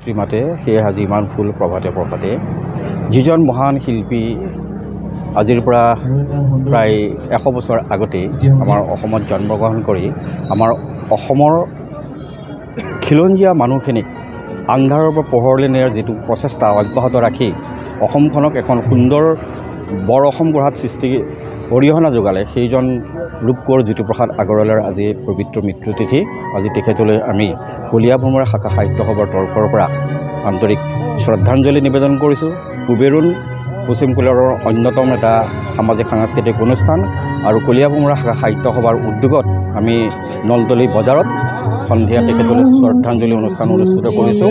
সৃষ্টি মাতে সেয়ে আজি ইমান ফুল প্ৰভাতে প্ৰভাতে যিজন মহান শিল্পী আজিৰ পৰা প্ৰায় 100 বছৰ আগতে আমাৰ অসমত জন্মগ্ৰহণ কৰি আমাৰ অসমৰ খিলঞ্জীয়া মানুহখিনিক আন্ধাৰৰ পৰা পোহৰলৈ নিয়াৰ যিটো প্ৰচেষ্টা অব্যাহত ৰাখি অসমখনক এখন সুন্দৰ বৰ অসম গঢ়াত সৃষ্টি অৰিহণা যোগালে সেইজন ৰূপকোঁৱৰ জ্যোতিপ্ৰসাদ আগৰৱালাৰ আজি পবিত্ৰ মৃত্যুতিথি। আজি তেখেতলৈ আমি কলীয়া ভোমোৰা শাখা সাহিত্য সভাৰ তৰফৰ পৰা আন্তৰিক শ্ৰদ্ধাঞ্জলি নিবেদন কৰিছোঁ। কুবেৰুণ পশ্চিম কলীয়াবৰৰ অন্যতম এটা সামাজিক সাংস্কৃতিক অনুষ্ঠান আৰু কলীয়া ভোমোৰা শাখা সাহিত্য সভাৰ উদ্যোগত আমি নলতলী বজাৰত সন্ধিয়া তেখেতলৈ শ্ৰদ্ধাঞ্জলি অনুষ্ঠান অনুষ্ঠিত কৰিছোঁ।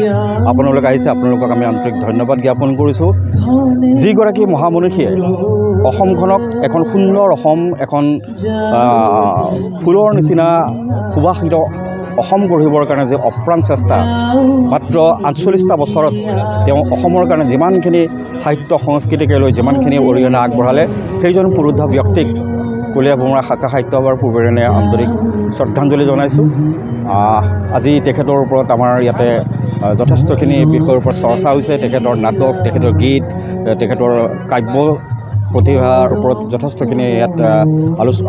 আপোনালোক আহিছে, আপোনালোকক আমি আন্তৰিক ধন্যবাদ জ্ঞাপন কৰিছোঁ। যিগৰাকী মহামনীষীয়ে অসমখনক এখন সুন্দৰ অসম, এখন ফুলৰ নিচিনা সুবাসিত অসম গঢ়িবৰ কাৰণে যে অপ্ৰাণ চেষ্টা, মাত্ৰ 48টা বছৰত তেওঁ অসমৰ কাৰণে যিমানখিনি সাহিত্য সংস্কৃতিকে লৈ যিমানখিনি অৰিহণা আগবঢ়ালে সেইজন পুৰুদ্ধ ব্যক্তিক কলীয়া ভোমোৰা শাখা সাহিত্য সভাৰ পূৰ্বেৰে আন্তৰিক শ্ৰদ্ধাঞ্জলি জনাইছোঁ। আজি তেখেতৰ ওপৰত আমাৰ ইয়াতে যথেষ্টখিনি বিষয়ৰ ওপৰত চৰ্চা হৈছে। তেখেতৰ নাটক, তেখেতৰ গীত, তেখেতৰ কাব্য প্ৰতিভাৰ ওপৰত যথেষ্টখিনি ইয়াত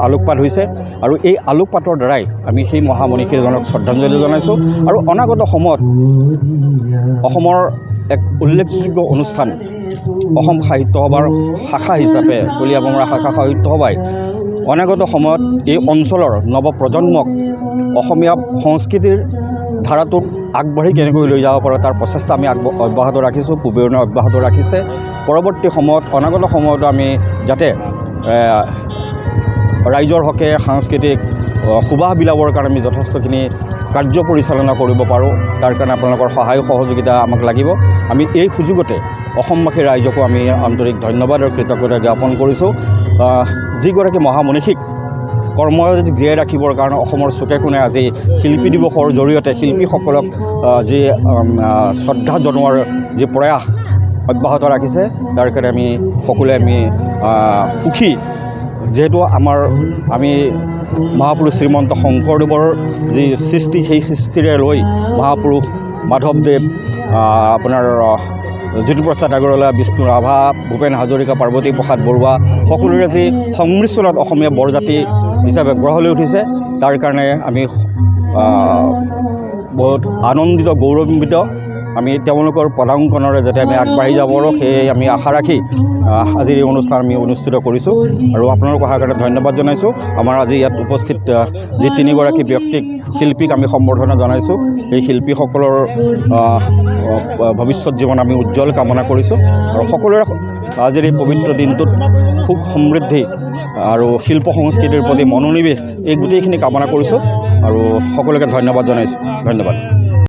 আলোকপাত হৈছে আৰু এই আলোকপাতৰ দ্বাৰাই আমি সেই মহামনীষীজনক শ্ৰদ্ধাঞ্জলি জনাইছোঁ। আৰু অনাগত সময়ত অসমৰ এক উল্লেখযোগ্য অনুষ্ঠান অসম সাহিত্য সভাৰ শাখা হিচাপে কলীয়া ভোমোৰা শাখা সাহিত্য সভাই অনাগত সময়ত এই অঞ্চলৰ নৱপ্ৰজন্মক অসমীয়া সংস্কৃতিৰ ধাৰাটোত আগবাঢ়ি কেনেকৈ লৈ যাব পাৰোঁ তাৰ প্ৰচেষ্টা আমি অব্যাহত ৰাখিছোঁ। কুবেৰুণে অব্যাহত ৰাখিছে। পৰৱৰ্তী সময়ত অনাগত সময়তো আমি যাতে ৰাইজৰ হকে সাংস্কৃতিক সুবাস বিলাবৰ কাৰণে আমি যথেষ্টখিনি কাৰ্য পৰিচালনা কৰিব পাৰোঁ। তাৰ কাৰণে আপোনালোকৰ সহায় সহযোগিতা আমাক লাগিব। আমি এই সুযোগতে অসমবাসী ৰাইজকো আমি আন্তৰিক ধন্যবাদ আৰু কৃতজ্ঞতা জ্ঞাপন কৰিছোঁ। যিগৰাকী মহামনীষীক কৰ্মৰাজিক জীয়াই ৰাখিবৰ কাৰণে অসমৰ চুকে কোণে আজি শিল্পী দিৱসৰ জৰিয়তে শিল্পীসকলক যি শ্ৰদ্ধা জনোৱাৰ যি প্ৰয়াস অব্যাহত ৰাখিছে তাৰ কাৰণে আমি সকলোৱে আমি সুখী। যিহেতু আমি মহাপুৰুষ শ্ৰীমন্ত শংকৰদেৱৰ যি সৃষ্টি, সেই সৃষ্টিৰে লৈ মহাপুৰুষ মাধৱদেৱ, আপোনাৰ জ্যোতিপ্ৰসাদ আগৰৱালা, বিষ্ণু ৰাভা, ভূপেন হাজৰিকা, পাৰ্বতী প্ৰসাদ বৰুৱা সকলোৰে যি সংমিশ্ৰণত অসমীয়া বৰজাতি হিচাপে গঢ় লৈ উঠিছে তাৰ কাৰণে আমি বহুত আনন্দিত, গৌৰৱান্বিত। আমি তেওঁলোকৰ পদাঙ্কণৰে যাতে আমি আগবাঢ়ি যাব পাৰোঁ সেয়ে আমি আশা ৰাখি আজিৰ এই অনুষ্ঠান আমি অনুষ্ঠিত কৰিছোঁ আৰু আপোনালোক অহাৰ কাৰণে ধন্যবাদ জনাইছোঁ। আমাৰ আজি ইয়াত উপস্থিত যি 3গৰাকী ব্যক্তিক, শিল্পীক আমি সম্বৰ্ধনা জনাইছোঁ। এই শিল্পীসকলৰ ভৱিষ্যত জীৱন আমি উজ্জ্বল কামনা কৰিছোঁ আৰু সকলোৰে আজিৰ এই পবিত্ৰ দিনটোত সুখ সমৃদ্ধি আৰু শিল্প সংস্কৃতিৰ প্ৰতি মনোনিৱেশ এই গোটেইখিনি কামনা কৰিছোঁ আৰু সকলোকে ধন্যবাদ জনাইছোঁ। ধন্যবাদ।